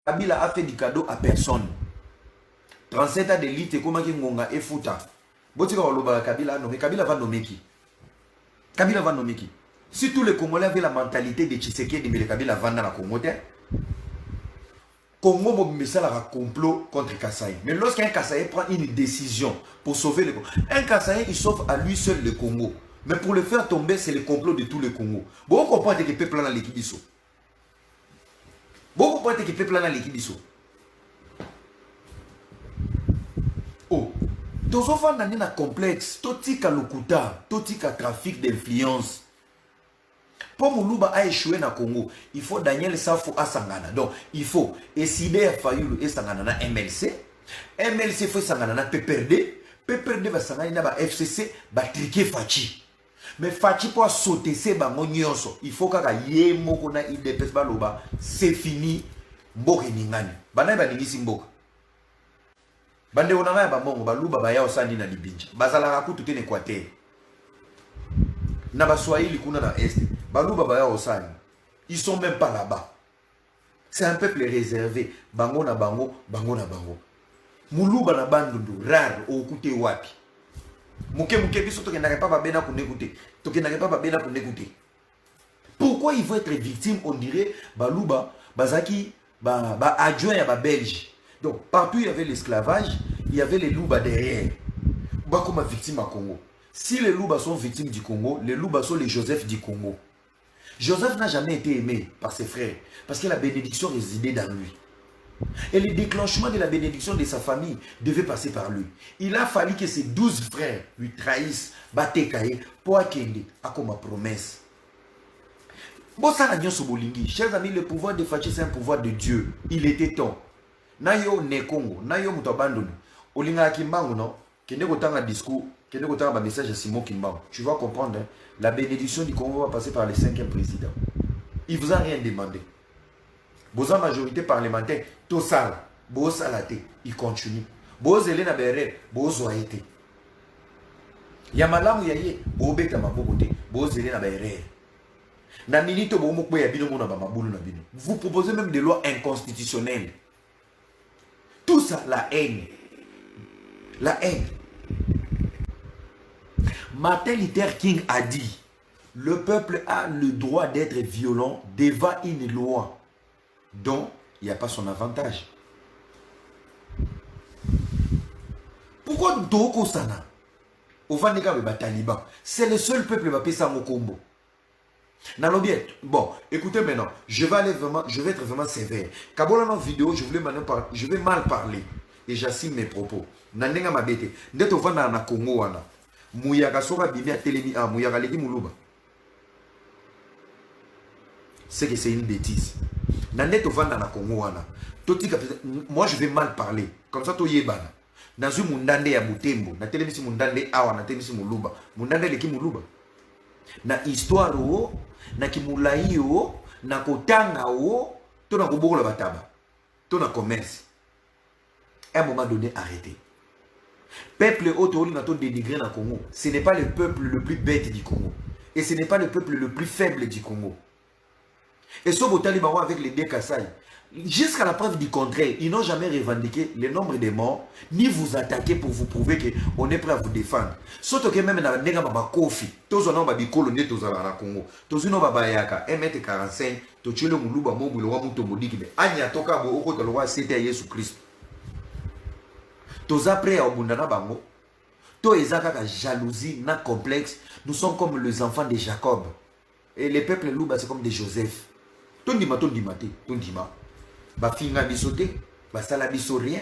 Kabila a fait du cadeau à personne. 37 ans d'élite, comment qui ngonga et fouta. Botika waloba Kabila nommé. Kabila va nommer qui? Kabila va nommer qui? Si tous les Congolais avaient la mentalité de Tshisekedi, mais le Kabila va dans la Congo, Congo ça un complot contre Kassaï. Mais lorsqu'un Kassaï prend une décision pour sauver le Congo, un Kassaï il sauve à lui seul le Congo. Mais pour le faire tomber, c'est le complot de tout le Congo. Bon, on comprend que le peuple dans l'équipe d'Isso. Bon, on comprend que le peuple dans l'équipe d'Isso. Oh, tous enfants dans un complexe, tout tika lokuta, tout tika trafic d'influence. Pour Moulouba a échoué dans le Congo, il faut Daniel Safou à Sangana. Donc, il faut Esside Fayoulou et Sangana na MLC. MLC faut Sangana na PPRD. PPRD va Sangana na FCC, va triquer Fachi. Mais Fachi pour sauter, c'est bango nyonso. Il faut kaka yemo kona IDPS baloba, c'est fini. Mboke ningani. Banai ba ningisi mboka. Bande onanga ba mongo baluba ba yao sandi na libinja. Bazala rakutu tene kwate. Na ba Swahili kuna na Est. Baluba ba yao sandi. Ils sont même pas là-bas. C'est un peuple réservé. Bango na bango, bango na bango. Muluba na bandundu rare okute wapi. Muke biso toke n'arrive pas bena pour n'écouter. Toke n'arrive pas bena pour n'écouter. Pourquoi il faut être victime? On dirait baluba bazaki ba adjoint à ba belge. Donc partout il y avait l'esclavage, il y avait les louba derrière. Bah comme victime à Congo. Si les louba sont victimes du Congo, les louba sont les Joseph du Congo. Joseph n'a jamais été aimé par ses frères parce que la bénédiction résidait dans lui. Et le déclenchement de la bénédiction de sa famille devait passer par lui. Il a fallu que ses 12 frères lui trahissent, Batekaye, pour Akende, à comme promesse. Bon, ça n'a rien sur Bolingi. Chers amis, le pouvoir de Fachi, c'est un pouvoir de Dieu. Il était temps. Nayo ne Congo, Nayo Mutabandono, Olinga Kimbango, non? Kende Kotanga discours, Kende Kotanga message à Simon Kimbango. Tu vas comprendre, hein? La bénédiction du Congo va passer par le 5e président. Il vous a rien demandé. Boza majorité parlementaire, tout ça, Boza salate, il continue. Boza Elena Bere, Boza été. Yamalamu yaye, Bobeka Mabobote, Boza Elena Bere. Na minito Bomokwe Yabino Mona Bamabulu Nabino. Vous proposez même des lois inconstitutionnelles. Tout ça, la haine. La haine. Martin Luther King a dit, le peuple a le droit d'être violent devant une loi dont il n'y a pas son avantage. Pourquoi Doko Sana au Vanika Taliban? C'est le seul peuple qui va payer ça au combo. Bon, écoutez maintenant, je vais être vraiment sévère. Kabola dans vidéo, je vais mal parler et j'assume mes propos. Nandenga mabete, ndeto vanda na Congo wana. Muyaka soka bimi a telemi a muyaka leki muluba. C'est que c'est une bêtise. Nandeto vanda na Congo wana. Moi je vais mal parler. Comme ça to yebana. Nazu mundande ya Butembo, na telemisi mundande awa na telemisi muluba. Mundande leki muluba. Na histoire o, na kimulai o, na kotanga o, to na kobokola bataba. To na commerce. À un moment donné, arrêtez. Peuple auto na to dénigré dans Congo. Ce n'est pas le peuple le plus bête du Congo. Et ce n'est pas le peuple le plus faible du Congo. Et ce Taliban avec les deux Kassai, jusqu'à la preuve du contraire, ils n'ont jamais revendiqué le nombre de morts, ni vous attaquer pour vous prouver qu'on est prêt à vous défendre. Surtout que même dans la nègre Kofi, tous on a des colonies tous à la Congo, tous on a bayaka 1m45, tous tu le mouluba mobu le roi moutomodiki, mais Anya toka bo oko le roi c'était Jésus Christ. Tous après à Obundana bango, tous ezaka ka jalousie, na complexe, nous sommes comme les enfants de Jacob. Et les peuples louba c'est comme des Joseph. Tondima. Ba finga bisoté, ba sala biso rien.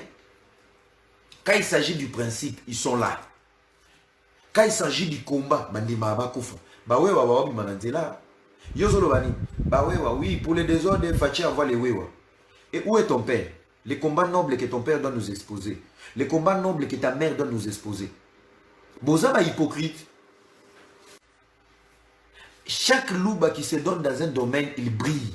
Quand il s'agit du principe, ils sont là. Quand il s'agit du combat, bandima ba kufa. Ba wewa ba obi mananzela. Yozolo bani. Ba wewa oui, pour les désordres, Fachi envoie les wewa. Et où est ton père? Les combats nobles que ton père doit nous exposer. Les combats nobles que ta mère doit nous exposer. Boza ba hypocrite. Chaque louba qui se donne dans un domaine, il brille.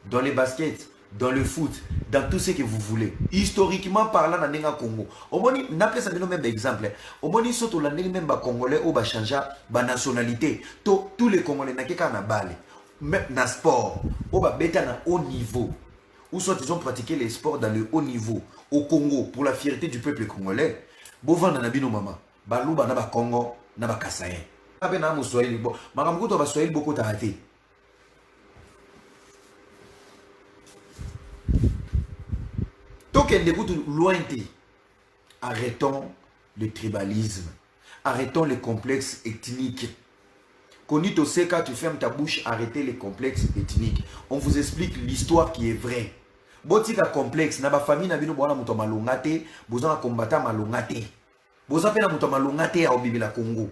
Dans les baskets, dans le foot, dans tout ce que vous voulez. Historiquement parlant, dans le Congo, on n'a pas ça même exemple. On a surtout les même Congolais qui ont changé de nationalité. Tous les Congolais n'ont qu'à balle. Même dans le sport, on va mettre à haut niveau. ou soit ils ont pratiqué les sports dans le haut niveau au Congo pour la fierté du peuple congolais. Bovanda na bino mama, baluba na ba Congo na ba Kasayen. Abe na Moswahili bo, makambuto ba Swahili boko tarate. Token de loin. Arrêtons le tribalisme. Arrêtons les complexes ethniques. Konito Seka, tu fermes ta bouche, arrêtez les complexes ethniques. On vous explique l'histoire qui est vraie. Botika complexe, na ba famille na bino bona muto malongate, bozana kombata malongate. Boza pena muto malongate a obibi la Congo.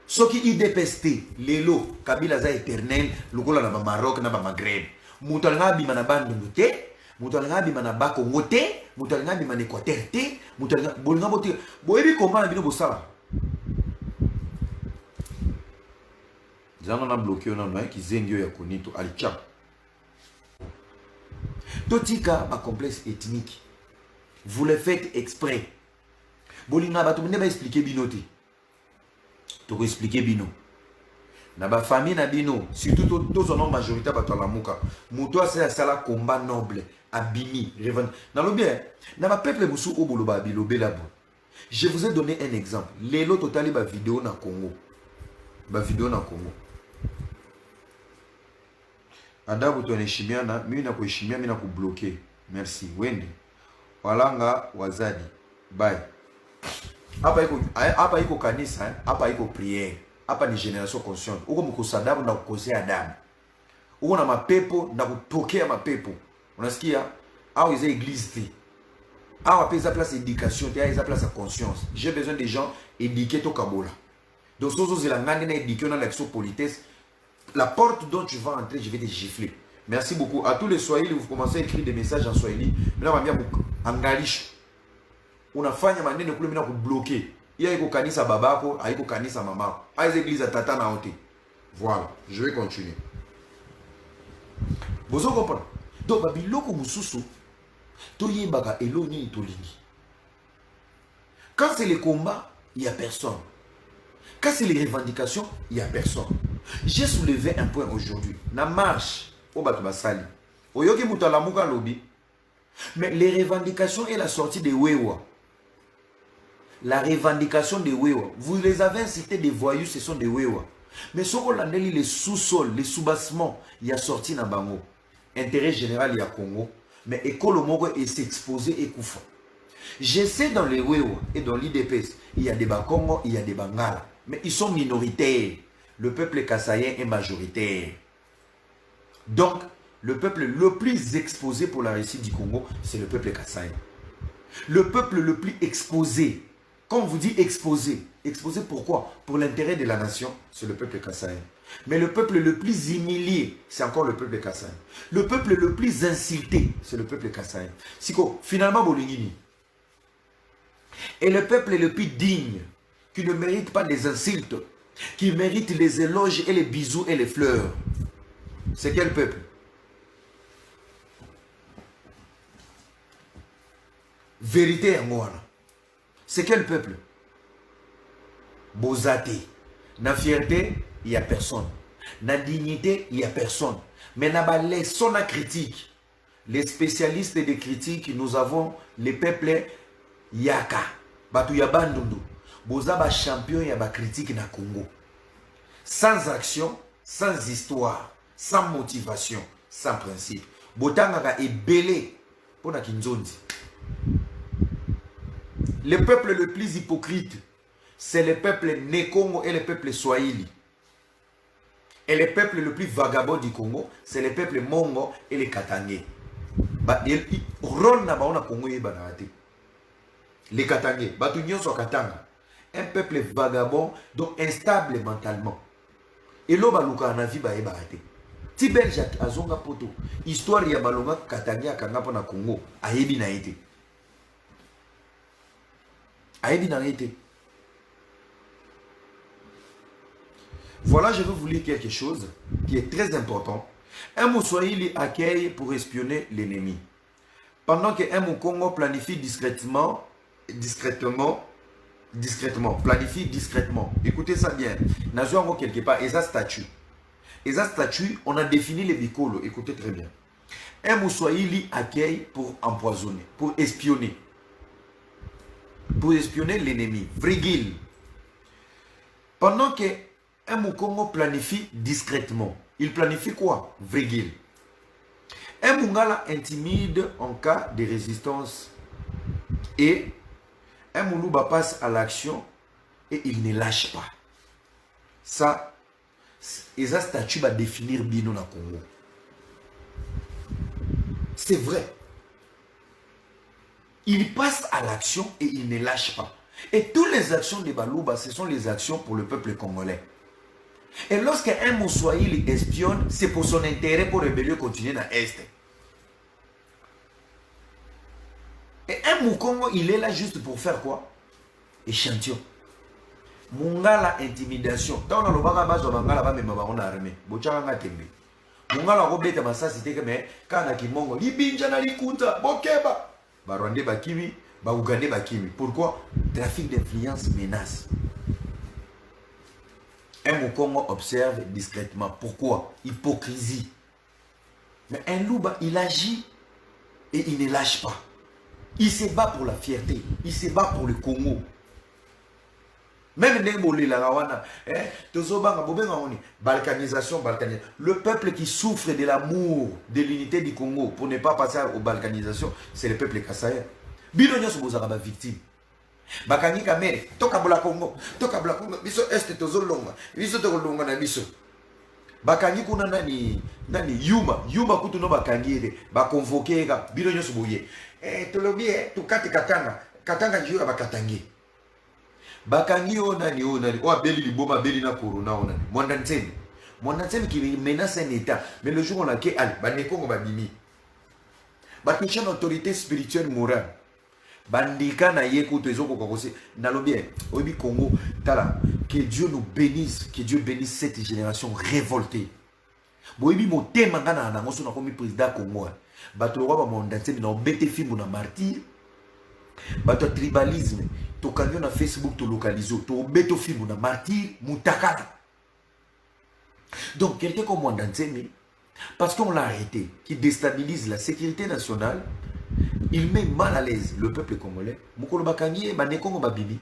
Soki IDPST, lelo, Kabila za éternel, lokola na ba Maroc na ba Maghreb. Muto nga bima na bandu te. Moutalanga bima na ba Congo te, moutalanga bima na Équateur te, moutalanga bolinga bote. Boyebi komba na bino bosala. Zana na bloqué on a qui zengio ya konito alicha. Totika ba complexe ethnique. Vous le faites exprès. Bolinga ba to ne ba expliquer bino te. To expliquer bino. Na ba famille na bino, surtout tous en majorité ba to la muka. Muto a sala combat noble. Abimi, revend. Dans le bien, dans ma peuple musu oboloba bilobe labo. Je vous ai donné un exemple. Lelo totali ba vidéo na Congo. Ba vidéo na Congo. Adabu to neshimiana, mimi na kuheshimia, mimi na kubloquer. Merci. Wende. Walanga wazadi. Bye. Hapa iko kanisa, hapa iko prière. Hapa ni génération consciente. Uko mkusadabu na kukosea damu. Uko na mapepo na kutokea mapepo. Unasikia au ils église te au après ça place éducation te ça place conscience. J'ai besoin des gens éduqués au Kabola. Donc sozo zelangane na éduquer na l'action politesse. La porte dont tu vas entrer, je vais te gifler. Merci beaucoup à tous les Swahili. Vous commencez à écrire des messages en Swahili. Maintenant on va bien angalish. Unafanya maneno kule mina kubloquer. Il y a iko kanisa babako, aiko kanisa mamako. Aize église à tata na hote. Voilà, je vais continuer. Vous comprenez? Donc, babiloko mususu, toyebaka eloni tolingi. Quand c'est les combats, il n'y a personne. Quand c'est les revendications, il n'y a personne. J'ai soulevé un point aujourd'hui. Na marche, au Batubasali. Oyoki mutalamuka lobby. Mais les revendications et la sortie de Wewa. La revendication de Wewa. Vous les avez incités des voyous, ce sont des Wewa. Mais ce qu'on a dit, les sous-sols, les sous-bassements, il y a sorti dans Bango. Intérêt général, il y a Congo. Mais école Mogo est s'exposer et Koufa. Je sais dans les Wewa et dans l'IDPS, il y a des Bakongo, il y a des Bangala. Mais ils sont minoritaires. Le peuple kassayen est majoritaire. Donc, le peuple le plus exposé pour la réussite du Congo, c'est le peuple kassayen. Le peuple le plus exposé. Quand on vous dit exposé, exposé pourquoi? Pour l'intérêt de la nation, c'est le peuple kassayen. Mais le peuple le plus humilié, c'est encore le peuple kassayen. Le peuple le plus insulté, c'est le peuple kassayen. Siko, finalement, Bolingini. Et le peuple le plus digne, qui ne mérite pas des insultes, qui mérite les éloges et les bisous et les fleurs, c'est quel peuple? Vérité en moi. C'est quel peuple? Bozate. Na fierté, il n'y a personne. Na dignité, il n'y a personne. Mais na ba leçon à critique. Les spécialistes des critiques, nous avons les peuples Yaka. Batu Yabandundu. Boza ba champion ya ba critique na Congo. Sans action, sans histoire, sans motivation, sans principe. Botanga est belé pour na Kinzondi. Le peuple le plus hypocrite, c'est le peuple Né-Congo et le peuple Swahili. Et le peuple le plus vagabond du Congo, c'est le peuple Mongo et les Katangais. Les Katangais, un peuple vagabond, donc instable mentalement. Et l'homme a navi ba ebarate. Ti belge azonga poto. Histoire ya balonga Katangais akanga pona Congo, ayebi na été. Voilà, je vais vous lire quelque chose qui est très important. Un Moussoahili accueille pour espionner l'ennemi. Pendant qu'un Moukongo planifie discrètement. Écoutez ça bien. Nazo quelque part, et ça statut, on a défini les bicolos. Écoutez très bien. Un Moussoaïli accueille pour empoisonner, pour espionner. Pour espionner l'ennemi. Vrigil. Pendant que un Moukongo planifie discrètement. Il planifie quoi? Vrigil. Un Mungala intimide en cas de résistance. Et un Moulouba passe à l'action et il ne lâche pas. Ça, et ça statut va définir Bino na Congo. C'est vrai. Il passe à l'action et il ne lâche pas. Et toutes les actions de Balouba, ce sont les actions pour le peuple congolais. Et lorsqu'un Moussoaïli espionne, c'est pour son intérêt pour rébellion continuer dans l'Est. Et un Moukongo, il est là juste pour faire quoi? Échantillon. Mungala intimidation. Dans le bas de Mangala, va même avoir une armée. Bochanga tembe. Mungala robeta masasi teke me kana kimongo. Libinja li kunta bokeba. Barwande bakimi, ba Ougandais bakimi. Pourquoi? Trafic d'influence menace. Un Moukongo observe discrètement. Pourquoi? Hypocrisie. Mais un Louba, il agit et il ne lâche pas. Il se bat pour la fierté. Il se bat pour le Congo. Même balkanisation, balkanisation. Le peuple qui souffre de l'amour, de l'unité du Congo, pour ne pas passer aux balkanisations, c'est le peuple kassaïen. Bidonyo Sobozaraba victime. Bakani Kamere, Tokabula Congo, Tokabula Congo, Biso Est Tozolonga, Biso Tozolonga na Biso. Bakangi kuna nani Yuma kutu no bakangire, bakonvoke ga, Bidonyo Soboye. Tolobie, tukati Katanga jiwa bakatangi. Bakangi onani, beli liboma, beli na corona onani. Mwandansemi qui menace un état, mais le jour où on a qu'elle, Banekongo Babimi. Bakicha une autorité spirituelle morale. Bandika na yekuto ezoko kokose nalobie obi Congo tala que Dieu nous bénisse, que Dieu bénisse cette génération révoltée. Boyebi motema ngana na ngoso na komi président Congo. Bato roi ba mondansemi na obete fimu na martyr. Bato tribalisme to kanyo na Facebook to localiser to obeto fimu na martyr mutakana. Donc quelqu'un comme Mondansemi, parce qu'on l'a arrêté, qui déstabilise la sécurité nationale, il met mal à l'aise le peuple congolais. Mukolo Bakangi, Banekongo Babibi.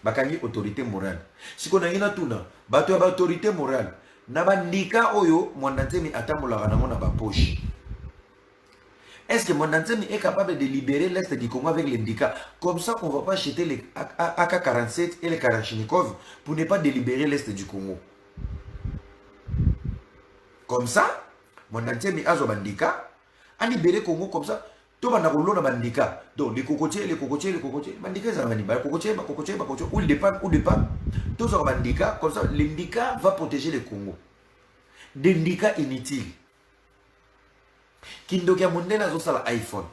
Bakangi, autorité morale. Si on a une tuna, bato ya autorité morale. Nabandika oyo, Mondansemi atamola na ba poche. Est-ce que Mondansemi est capable de libérer l'Est du Congo avec les Ndika? Comme ça, on ne va pas acheter les AK-47 et les Kalachnikov pour ne pas délibérer l'Est du Congo. Comme ça, Mondansemi a Bandika a libéré le Congo comme ça. Tout le monde a Bandika. Donc, les cocotiers. Bandika, c'est un animal. Cocotier. Où il dépend. Tout le monde a Bandika. Comme ça, l'Indika va protéger le Congo. Des Ndika inutiles. Kindokia Mundela Zosala iPhone.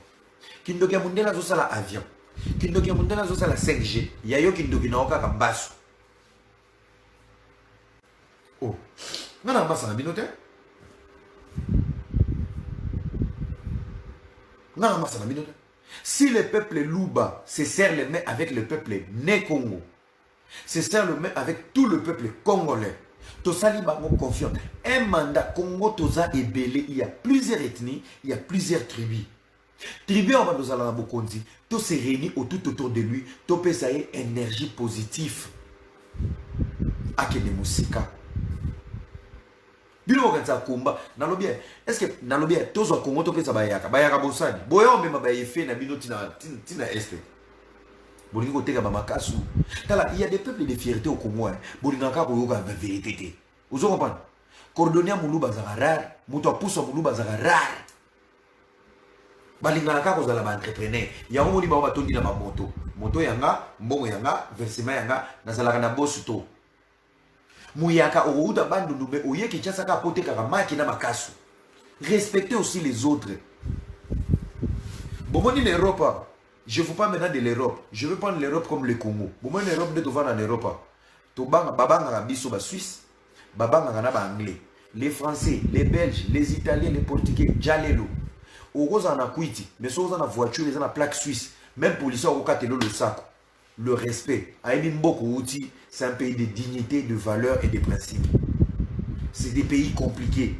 Kindokia Mundela Zosala avion. Kindokia Mundela Zosala 5G. Yayo Kindoki Naoka Kambasu. Oh. Non, Massa Binote. Non, Massa Binote. Si le peuple Louba se serre les mains avec le peuple Né-Congo, se serre les mains avec tout le peuple congolais, Tosali bango confiant. Un mandat Congo Toza est belé. Il y a plusieurs ethnies, il y a plusieurs tribus. Tribus en Bandozala Bokondi, tout se réunit autour de lui, tout peut ça énergie positive. Akene Musika. Bilo kanza kumba, nalobia. Est-ce que nalobia tozo Congo to pesa bayaka, bayaka bosani. Boyo mema bayefe na bino tina este. Bolingo teka bamakasu. Tala, il y a des peuples de fierté au Congo. Bolingaka koyoka la vérité. Vous comprenez? Cordonia Moulouba Zagarar, Mouto Poussa Moulouba Zagarar. Balingaka kozala ba entrepreneur. Ya omoni ba batondi na moto. Moto yanga, mbongo yanga, versement yanga, nazalaka na bosuto. Mouyaka ouda bandu nube oye ki chasaka pote karamaki na makasu. Respectez aussi les autres. Bomoni l'Europe. Je ne veux pas maintenant de l'Europe. Je veux prendre l'Europe comme le Congo. Bon, l'Europe de devant en Europe. Babanga biso ba Suisse, babanga na ba anglais. Les Français, les Belges, les Italiens, les Portugais, Jalelo. Ogoza na kuiti, mais so na voiture, ils ont la plaque suisse. Même pour l'histoire au katelo le sac. Le respect. Aïmi Mboko Outi, c'est un pays de dignité, de valeur et de principes. C'est des pays compliqués.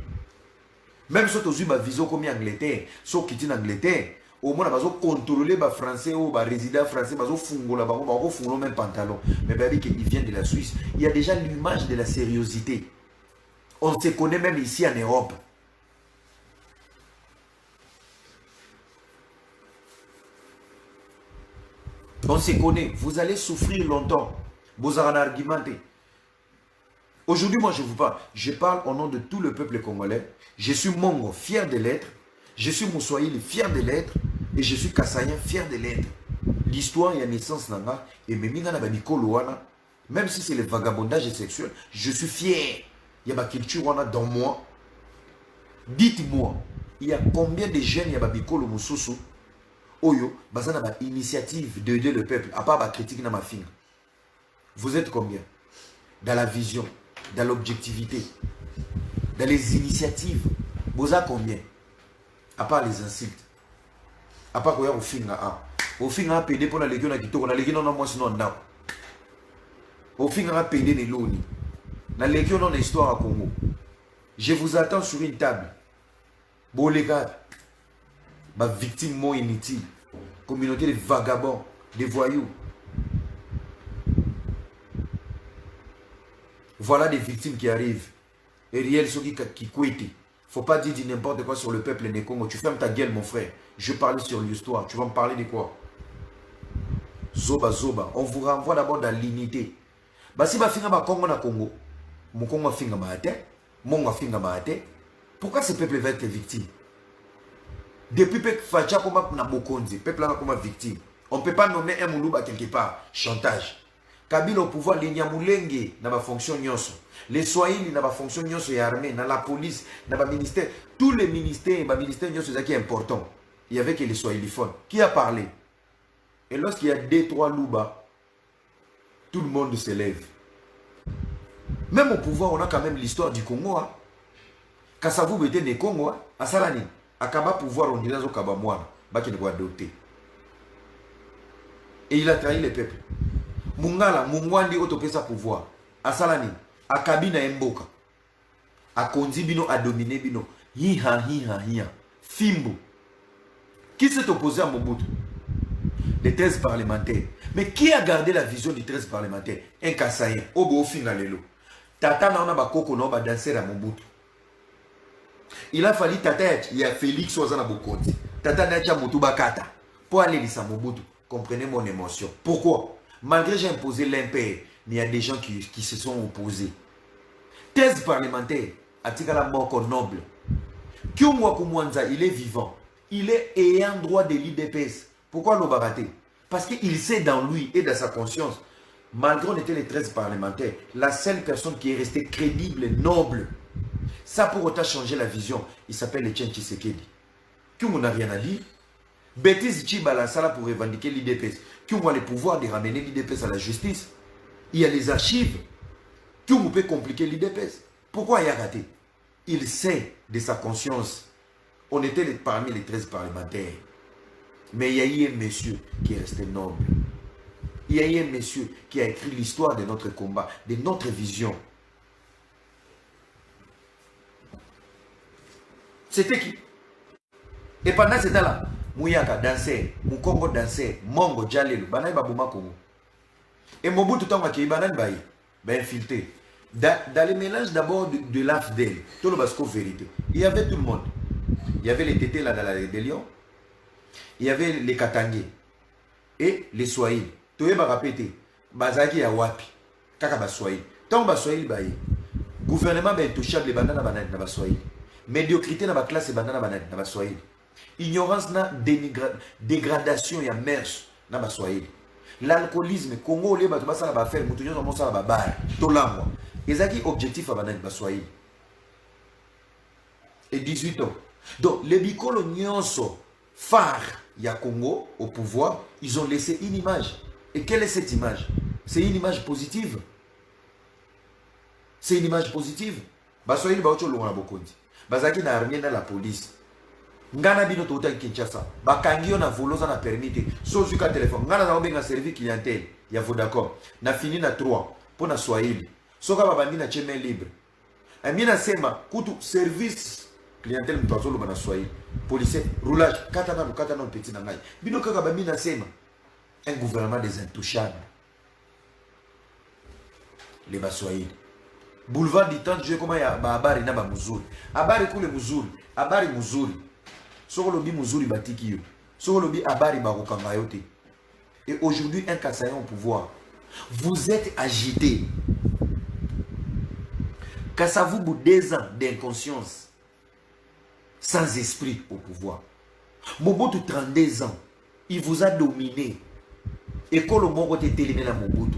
Même si tu as une vision comme Angleterre, si tu es en Angleterre, au moins tu contrôler les Français ou les résidents français, tu font même pantalon. Mais ils viennent de la Suisse. Il y a déjà l'image de la sérieuxité. On se connaît même ici en Europe. On se connaît. Vous allez souffrir longtemps. Vous allez argumenter. Aujourd'hui, moi, je vous parle. Je parle au nom de tout le peuple congolais. Je suis Mongo, fier de l'être. Je suis Moussoaïli, fier de l'être. Et je suis Kassaïen, fier de l'être. L'histoire et la naissance nanga. Et même si c'est le vagabondage sexuel, je suis fier. Il y a ma culture dans moi. Dites-moi, il y a combien de jeunes il y a Bikolo Moussousou Oyo, basana ba initiative d'aider le peuple, à part la critique dans ma finger. Vous êtes combien? Dans la vision, dans l'objectivité, dans les initiatives, vous êtes combien? À part les insultes, à part quoi au finger au finger pédé pour la légion à Kitoko, la légion non moi sinon non. Au finger pédé les loni, la légion non l'histoire à Congo. Je vous attends sur une table. Bon les gars, ma victime moins inutile, communauté de vagabonds, de voyous. Voilà des victimes qui arrivent. Et Riel Soki qui couette. Faut pas dire n'importe quoi sur le peuple des Congo. Tu fermes ta gueule, mon frère. Je parlais sur l'histoire. Tu vas me parler de quoi? Zoba, Zoba. On vous renvoie d'abord dans l'unité. Bah si ma finga ma Congo na Congo, mon Congo finga ma ate, mon finga ma ate. Pourquoi ce peuple va être victime? Depuis que Facha comme na Bokonzi, peuple là comme victime. On ne peut pas nommer un Moulouba quelque part. Chantage. Kabila au pouvoir, les Nyamulenge n'a pas fonction nyonso. Les Swahili n'a pas fonction nyonso et armée, dans la police, dans le ministère. Tous les ministères, les ministères nyonso, c'est qui est important. Il y avait que les Swahiliphones. Qui a parlé? Et lorsqu'il y a 2-3 louba, tout le monde se lève. Même au pouvoir, on a quand même l'histoire du Congo. Hein. Kassavou était né Congo, hein. À Sarani. À Kaba pouvoir, on dirait au Kaba Moine. Baki ne doit adopter. Et il a trahi le peuple. Mungala, Mungwandi autopesa pouvoir. A Salani, a Kabina Mboka. A Konzi Bino, a dominé Bino. Hiha. Fimbo. Qui s'est opposé à Mobutu? Les 13 parlementaires. Mais qui a gardé la vision des 13 parlementaires? Un Kassaïen. Obo Fingalelo. Tata Nana Bakoko Noba danser à Mobutu. Il a fallu Tata, il y a Félix Ozana Bokonti. Tata Nacha Motubakata. Pour aller lire Mobutu. Comprenez mon émotion. Pourquoi? Malgré j'ai imposé l'impair, il y a des gens qui se sont opposés. 13 parlementaires, Atikala Moko noble. Kyumwa Kumwanza, il est vivant. Il est ayant droit de l'IDPS. Pourquoi le baraté? Parce qu'il sait dans lui et dans sa conscience, malgré on était les 13 parlementaires, la seule personne qui est restée crédible, noble, ça pour autant changer la vision, il s'appelle Etienne Tshisekedi. Kyumwa n'a rien à dire. Bêtise Chibala Sala pour revendiquer l'IDPS. Qui ont le pouvoir de ramener l'IDPS à la justice. Il y a les archives. Qui peut compliquer l'IDPS. Pourquoi il a raté? Il sait de sa conscience. On était parmi les 13 parlementaires. Mais il y a eu un monsieur qui est resté noble. Il y a eu un monsieur qui a écrit l'histoire de notre combat, de notre vision. C'était qui? Et pendant ce temps-là, Mouyaka dansait, Mukongo dansait, Mongo Djalelu, Banaï Babouma Kongo. Et Mobutu Tonga qui est banan bayi, ben filtré. Dans les mélanges d'abord de l'AFDEL, tout le basco vérité, il y avait tout le monde. Il y avait les tétés là dans la rébellion, il y avait les Katangé et les Swahili. Tout le monde a répété, Bazaki ya wapi, Kaka Baswahili. Tant Baswahili bayi, gouvernement ben touchable les banana banane na Baswahili. Médiocrité na ba classe banana banane na Baswahili. Ignorance na dégradation ya mers na baswahili. L'alcoolisme Congo les bato basala ba faire mutunyo na mosala ba bar tolamwa. Ezaki objectif à banane baswahili. Et 18 ans. Donc les bikolo nyonso phare ya Congo au pouvoir, ils ont laissé une image. Et quelle est cette image? C'est une image positive. C'est une image positive. Baswahili ba ocho longa bokondi. Bazaki na armée na la police. Ngana bino tota Kinshasa bakangio na voloza na permité sozuka téléphone ngana na obenga service clientèle ya Vodacom na fini na 3 pour na Swahili soka babandi na cheme libre amina sema kutu service clientèle mutazo lo bana soyi policier roulage katana petit nangai bino kaka ba mina sema un gouvernement des intouchables les baswahili boulevard du temps je comment ya ba habari na ba muzuri habari kule muzuri habari muzuri soko lobi muzuri batiki yo soko lobi habari ba kokanga yote. Et aujourd'hui un Kassaïen au pouvoir, vous êtes agité. Kassavou 2 ans d'inconscience, sans esprit au pouvoir. Mobutu 32 ans, il vous a dominé. Et quand le Moro était éliminé à Mobutu,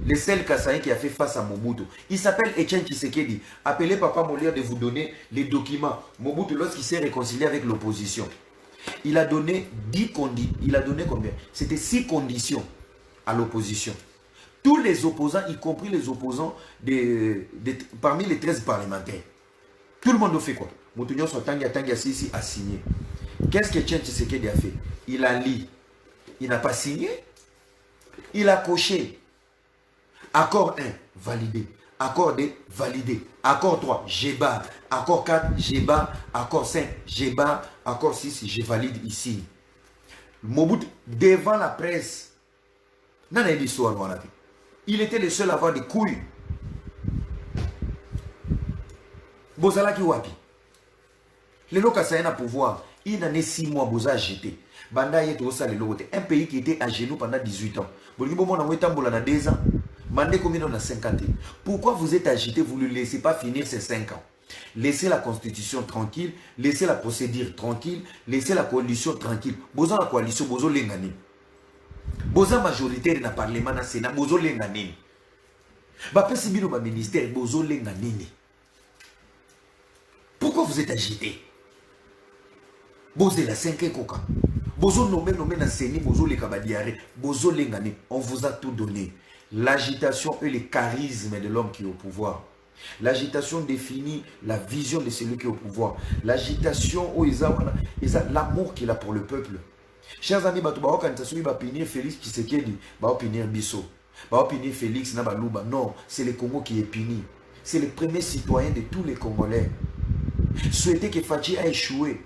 le seul Kassaïen qui a fait face à Mobutu, il s'appelle Etienne Tshisekedi. Appelez Papa Molière de vous donner les documents. Mobutu, lorsqu'il s'est réconcilié avec l'opposition, il a donné 10 conditions. Il a donné combien? C'était 6 conditions à l'opposition. Tous les opposants, y compris les opposants parmi les 13 parlementaires. Tout le monde a fait quoi? Moutounion Tangi a signé. Qu'est-ce que Etienne Tshisekedi a fait? Il a lu. Il n'a pas signé. Il a coché. Accord 1, validé. Accord 2, validé. Accord 3, j'ébat. Accord 4, j'ébat. Accord 5, j'ébat. Accord 6, je valide ici. Mobutu, devant la presse, il était le seul à avoir des couilles. Bozala ki wapi. Le Kassaïen a pouvoir. Il en est 6 mois, Boza a jeté. Banda yeto osa le logote. Un pays qui était à genoux pendant 18 ans. Bolingbo na wetambola na 2 ans. Mandé combien on a 50 ans. Pourquoi vous êtes agité, vous ne laissez pas finir ces 5 ans? Laissez la constitution tranquille, laissez la procédure tranquille, laissez la coalition tranquille. Boza la coalition, bozo lengani. Boza majoritaire na parlement na sénat, bozo lengani. Ba pesi bino ba ministère, bozo lengani. Pourquoi vous êtes agité? Bozo la 5 koka. Bozo nommé na séni, bozo le kabadiare, bozo lengani. On vous a tout donné. L'agitation et le charisme de l'homme qui est au pouvoir. L'agitation définit la vision de celui qui est au pouvoir. L'agitation, l'amour qu'il a pour le peuple. Chers amis, il va punir Félix Tshisekedi, il va punir Bisso, il va punir Félix Nabalouba. Non, c'est le Congo qui est puni. C'est le premier citoyen de tous les Congolais. Souhaiter que Fachi a échoué.